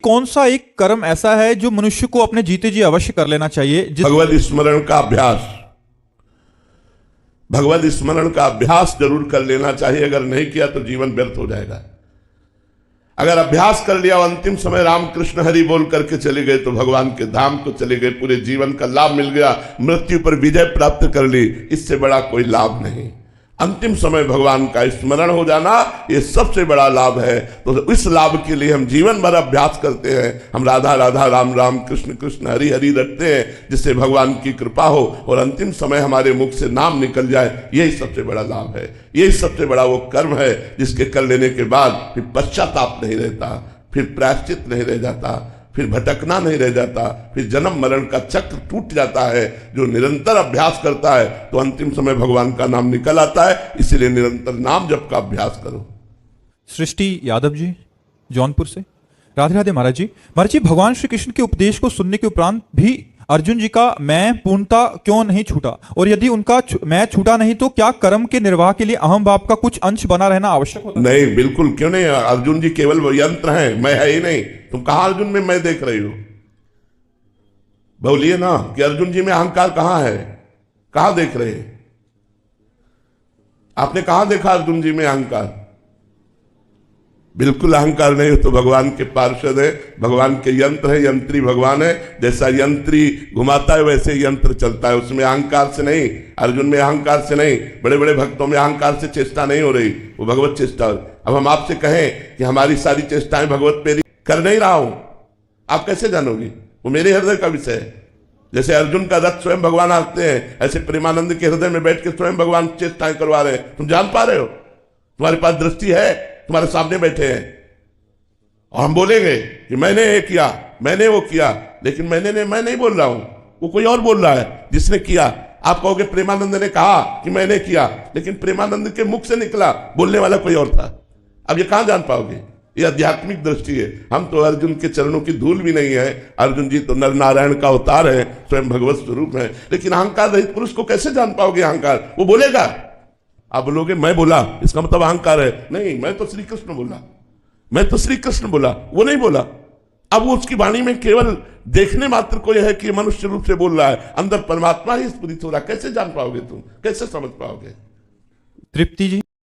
कौन सा एक कर्म ऐसा है जो मनुष्य को अपने जीते जी अवश्य कर लेना चाहिए? भगवत स्मरण का अभ्यास। भगवत स्मरण का अभ्यास जरूर कर लेना चाहिए। अगर नहीं किया तो जीवन व्यर्थ हो जाएगा। अगर अभ्यास कर लिया और अंतिम समय रामकृष्ण हरि बोल करके चले गए तो भगवान के धाम को चले गए, पूरे जीवन का लाभ मिल गया, मृत्यु पर विजय प्राप्त कर ली। इससे बड़ा कोई लाभ नहीं। अंतिम समय भगवान का स्मरण हो जाना ये सबसे बड़ा लाभ है। तो इस लाभ के लिए हम जीवन भर अभ्यास करते हैं। हम राधा राधा राम राम कृष्ण कृष्ण हरि हरि रटते हैं, जिससे भगवान की कृपा हो और अंतिम समय हमारे मुख से नाम निकल जाए। यही सबसे बड़ा लाभ है। यही सबसे बड़ा वो कर्म है जिसके कर लेने के बाद फिर पश्चाताप नहीं रहता, फिर प्रायश्चित नहीं रह जाता, फिर भटकना नहीं रह जाता, फिर जन्म मरण का चक्र टूट जाता है। जो निरंतर अभ्यास करता है तो अंतिम समय भगवान का नाम निकल आता है। इसलिए निरंतर नाम जप का अभ्यास करो। सृष्टि यादव जी जौनपुर से, राधे राधे महाराज जी। महाराज जी, भगवान श्री कृष्ण के उपदेश को सुनने के उपरांत भी अर्जुन जी का मैं पूर्णता क्यों नहीं छूटा, और यदि उनका मैं छूटा नहीं तो क्या कर्म के निर्वाह के लिए अहम भाव का कुछ अंश बना रहना आवश्यक होता? नहीं, बिल्कुल क्यों नहीं। अर्जुन जी केवल वो यंत्र हैं, मैं है ही नहीं। तुम कहां अर्जुन में मैं देख रही हो? बोलिए ना कि अर्जुन जी में अहंकार कहां है? कहां देख रहे हैं? आपने कहां देखा अर्जुन जी में अहंकार? बिल्कुल अहंकार नहीं हो तो भगवान के पार्षद है, भगवान के यंत्र है, यंत्री भगवान है। जैसा यंत्री घुमाता है वैसे यंत्र चलता है, उसमें अहंकार से नहीं। अर्जुन में अहंकार से नहीं, बड़े बड़े भक्तों में अहंकार से चेष्टा नहीं हो रही, वो भगवत चेष्टा। अब हम आपसे कहें कि हमारी सारी चेष्टाएं भगवत पे कर नहीं रहा हूं, आप कैसे जानोगे? वो मेरे हृदय का विषय है। जैसे अर्जुन का रथ स्वयं भगवान आते हैं, ऐसे प्रेमानंद के हृदय में बैठ के स्वयं भगवान चेष्टाएं करवा रहे हैं। तुम जान पा रहे हो? तुम्हारे पास दृष्टि है, तुम्हारे सामने बैठे हैं। और हम बोलेंगे कि मैंने ये किया, मैंने वो किया, लेकिन मैं नहीं बोल रहा हूं, वो कोई और बोल रहा है जिसने किया। आप कहोगे प्रेमानंद ने कहा कि मैंने किया, लेकिन प्रेमानंद के मुख से निकला, बोलने वाला कोई और था। अब ये कहां जान पाओगे? ये आध्यात्मिक दृष्टि है। हम तो अर्जुन के चरणों की धूल भी नहीं है। अर्जुन जी तो नर नारायण का अवतार है, स्वयं भगवत स्वरूप है। लेकिन अहंकार रहित पुरुष को कैसे जान पाओगे अहंकार? वो बोलेगा, आप बोलोगे मैं बोला इसका मतलब अहंकार है। नहीं, मैं तो श्री कृष्ण बोला, मैं तो श्री कृष्ण बोला, वो नहीं बोला। अब वो उसकी वाणी में केवल देखने मात्र को यह है कि मनुष्य रूप से बोल रहा है, अंदर परमात्मा ही स्फुरित हो रहा। कैसे जान पाओगे? तुम कैसे समझ पाओगे? तृप्ति जी।